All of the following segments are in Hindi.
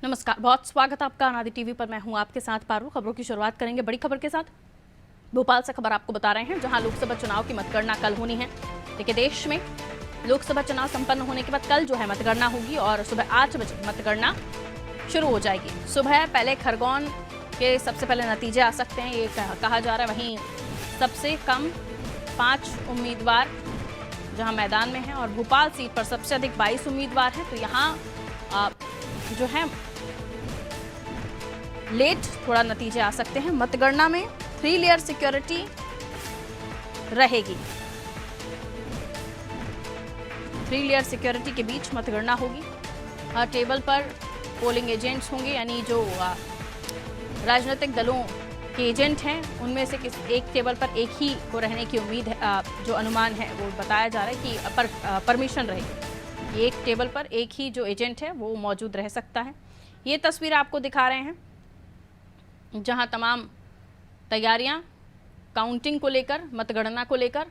नमस्कार, बहुत स्वागत है आपका अनादि टीवी पर। मैं हूं आपके साथ पारू। खबरों की शुरुआत करेंगे बड़ी खबर के साथ। भोपाल से खबर आपको बता रहे हैं, जहां लोकसभा चुनाव की मतगणना कल होनी है। देखिए, देश में लोकसभा चुनाव संपन्न होने के बाद कल जो है मतगणना होगी और सुबह 8 बजे मतगणना शुरू हो जाएगी। सुबह पहले खरगोन के सबसे पहले नतीजे आ सकते हैं, ये कहा जा रहा है। वहीं सबसे कम 5 उम्मीदवार जहां मैदान में हैं और भोपाल सीट पर सबसे अधिक 22 उम्मीदवार हैं। तो यहाँ जो है लेट थोड़ा नतीजे आ सकते हैं। मतगणना में 3 लेयर सिक्योरिटी रहेगी। 3 लेयर सिक्योरिटी के बीच मतगणना होगी। हर टेबल पर पोलिंग एजेंट्स होंगे, यानी जो राजनीतिक दलों के एजेंट हैं उनमें से एक टेबल पर एक ही को रहने की उम्मीद है। जो अनुमान है वो बताया जा रहा है कि परमिशन रहेगी। एक टेबल पर एक ही जो एजेंट है वो मौजूद रह सकता है। ये तस्वीर आपको दिखा रहे हैं, जहां तमाम तैयारियां काउंटिंग को लेकर, मतगणना को लेकर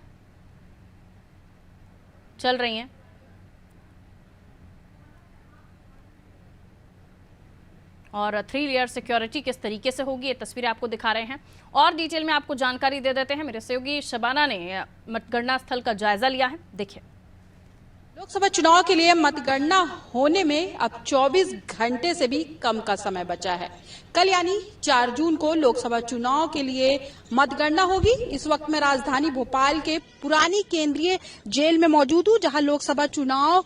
चल रही हैं। और 3 लेयर सिक्योरिटी किस तरीके से होगी, ये तस्वीर आपको दिखा रहे हैं। और डिटेल में आपको जानकारी दे देते हैं। मेरे सहयोगी शबाना ने मतगणना स्थल का जायजा लिया है। देखिए, लोकसभा चुनाव के लिए मतगणना होने में अब 24 घंटे से भी कम का समय बचा है। कल यानी 4 जून को लोकसभा चुनाव के लिए मतगणना होगी। इस वक्त मैं राजधानी भोपाल के पुरानी केंद्रीय जेल में मौजूद हूँ, जहां लोकसभा चुनाव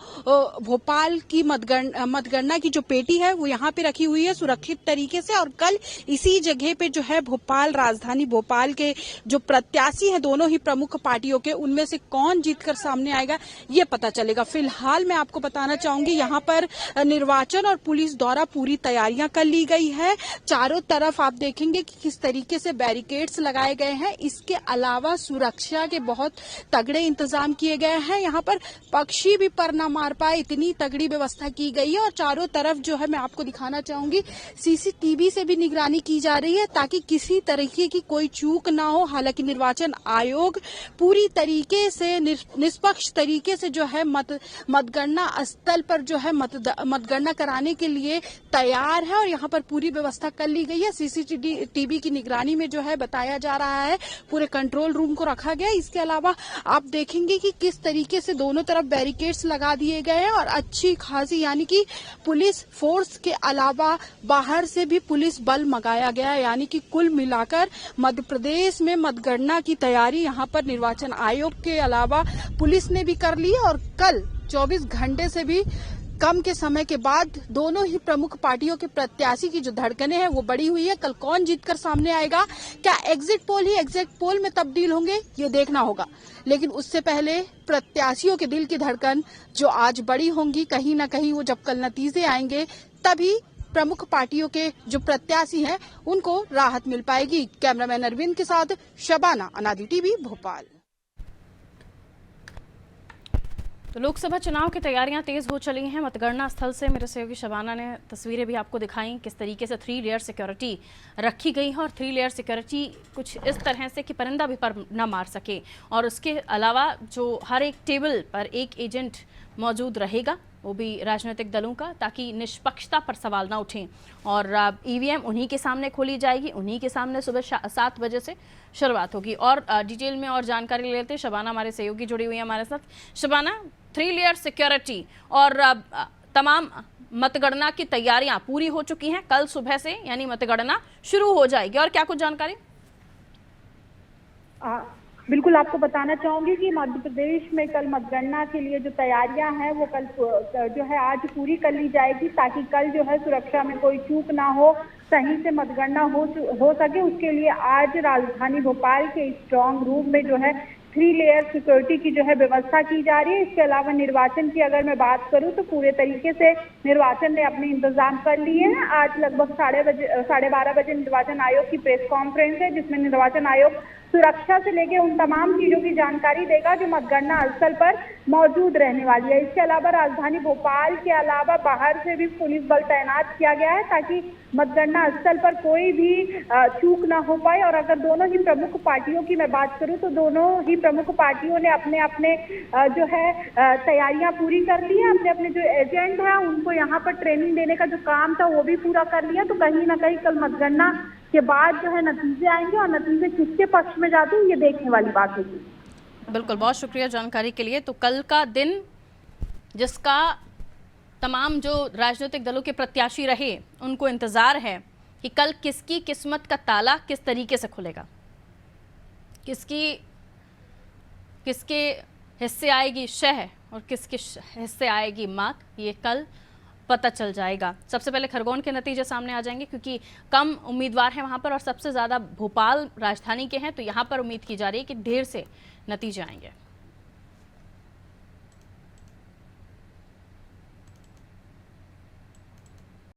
भोपाल की मतगणना की जो पेटी है वो यहाँ पे रखी हुई है सुरक्षित तरीके से। और कल इसी जगह पे जो है भोपाल, राजधानी भोपाल के जो प्रत्याशी हैं दोनों ही प्रमुख पार्टियों के, उनमें से कौन जीतकर सामने आएगा ये पता चलेगा। फिलहाल मैं आपको बताना चाहूंगी, यहाँ पर निर्वाचन और पुलिस द्वारा पूरी तैयारियां कर ली गई है। चारों तरफ आप देखेंगे कि किस तरीके से बैरिकेड्स लगाए गए हैं। इसके अलावा सुरक्षा के बहुत तगड़े इंतजाम किए गए हैं। यहाँ पर पक्षी भी पर न मार पाए, इतनी तगड़ी व्यवस्था की गई है। और चारों तरफ जो है मैं आपको दिखाना चाहूंगी, सीसीटीवी से भी निगरानी की जा रही है ताकि किसी तरीके की कोई चूक ना हो। हालांकि निर्वाचन आयोग पूरी तरीके से निष्पक्ष तरीके से जो है मतगणना स्थल पर जो है मतगणना कराने के लिए तैयार है और यहाँ पर पूरी व्यवस्था कर ली गई है। सीसीटीवी की निगरानी में जो है बताया जा रहा है पूरे कंट्रोल रूम को रखा गया है। इसके अलावा आप देखेंगे कि किस तरीके से दोनों तरफ बैरिकेड्स लगा दिए गए हैं और अच्छी खासी यानी कि पुलिस फोर्स के अलावा बाहर से भी पुलिस बल मंगाया गया है। यानी कि कुल मिलाकर मध्य प्रदेश में मतगणना की तैयारी यहाँ पर निर्वाचन आयोग के अलावा पुलिस ने भी कर ली है। और कल 24 घंटे से भी कम के समय के बाद दोनों ही प्रमुख पार्टियों के प्रत्याशी की जो धड़कनें हैं वो बढ़ी हुई है। कल कौन जीतकर सामने आएगा, क्या एग्जिट पोल ही एग्जिट पोल में तब्दील होंगे, ये देखना होगा। लेकिन उससे पहले प्रत्याशियों के दिल की धड़कन जो आज बड़ी होंगी, कहीं ना कहीं वो जब कल नतीजे आएंगे तभी प्रमुख पार्टियों के जो प्रत्याशी हैं उनको राहत मिल पाएगी। कैमरामैन अरविंद के साथ शबाना, अनादि टीवी, भोपाल। तो लोकसभा चुनाव की तैयारियां तेज हो चली हैं। मतगणना स्थल से मेरे सहयोगी शबाना ने तस्वीरें भी आपको दिखाई, किस तरीके से 3 लेयर सिक्योरिटी रखी गई है। और 3 लेयर सिक्योरिटी कुछ इस तरह से कि परिंदा भी पर न मार सके। और उसके अलावा जो हर एक टेबल पर एक एजेंट मौजूद रहेगा, वो भी राजनीतिक दलों का, ताकि निष्पक्षता पर सवाल ना उठें। और ईवीएम उन्हीं के सामने खोली जाएगी, उन्हीं के सामने सुबह 7 बजे से शुरुआत होगी। और डिटेल में और जानकारी लेते शबाना हमारे सहयोगी जुड़ी हुई है हमारे साथ। शबाना, 3 लेयर सिक्योरिटी और तमाम मतगणना की तैयारियां पूरी हो चुकी हैं। कल सुबह से यानी मतगणना शुरू हो जाएगी, और क्या कुछ जानकारी? बिल्कुल, आपको बताना चाहूंगी कि मध्य प्रदेश में कल मतगणना के लिए जो तैयारियां हैं वो कल जो है आज पूरी कर ली जाएगी, ताकि कल जो है सुरक्षा में कोई चूक ना हो, सही से मतगणना हो सके। उसके लिए आज राजधानी भोपाल के स्ट्रांग रूम में जो है 3 लेयर सिक्योरिटी की जो है व्यवस्था की जा रही है। इसके अलावा निर्वाचन की अगर मैं बात करूं तो पूरे तरीके से निर्वाचन ने अपने इंतजाम कर लिए हैं। आज लगभग 12:30 बजे निर्वाचन आयोग की प्रेस कॉन्फ्रेंस है, जिसमें निर्वाचन आयोग सुरक्षा से लेके उन तमाम चीजों की जानकारी देगा जो मतगणना स्थल पर मौजूद रहने वाली है। इसके अलावा राजधानी भोपाल के अलावा बाहर से भी पुलिस बल तैनात किया गया है ताकि मतगणना स्थल पर कोई भी चूक ना हो पाए। और अगर दोनों ही प्रमुख पार्टियों की मैं बात करूं तो दोनों ही प्रमुख पार्टियों ने अपने अपने जो है तैयारियां पूरी कर ली है। अपने अपने जो एजेंट है उनको यहाँ पर ट्रेनिंग देने का जो काम था वो भी पूरा कर लिया। तो कहीं ना कहीं कल मतगणना के बाद जो है नतीजे आएंगे और नतीजे किसके पक्ष में जाते हैं ये देखने वाली बात होगी। बिल्कुल, बहुत शुक्रिया जानकारी के लिए। तो कल का दिन जिसका तमाम जो राजनीतिक दलों के प्रत्याशी रहे उनको इंतजार है कि कल किसकी किस्मत का ताला किस तरीके से खुलेगा, किसके हिस्से आएगी शह और किसके हिस्से आएगी मात, ये कल पता चल जाएगा। सबसे पहले खरगोन के नतीजे सामने आ जाएंगे क्योंकि कम उम्मीदवार हैं वहां पर और सबसे ज़्यादा भोपाल राजधानी के हैं, तो यहाँ पर उम्मीद की जा रही है कि ढेर से नतीजे आएंगे।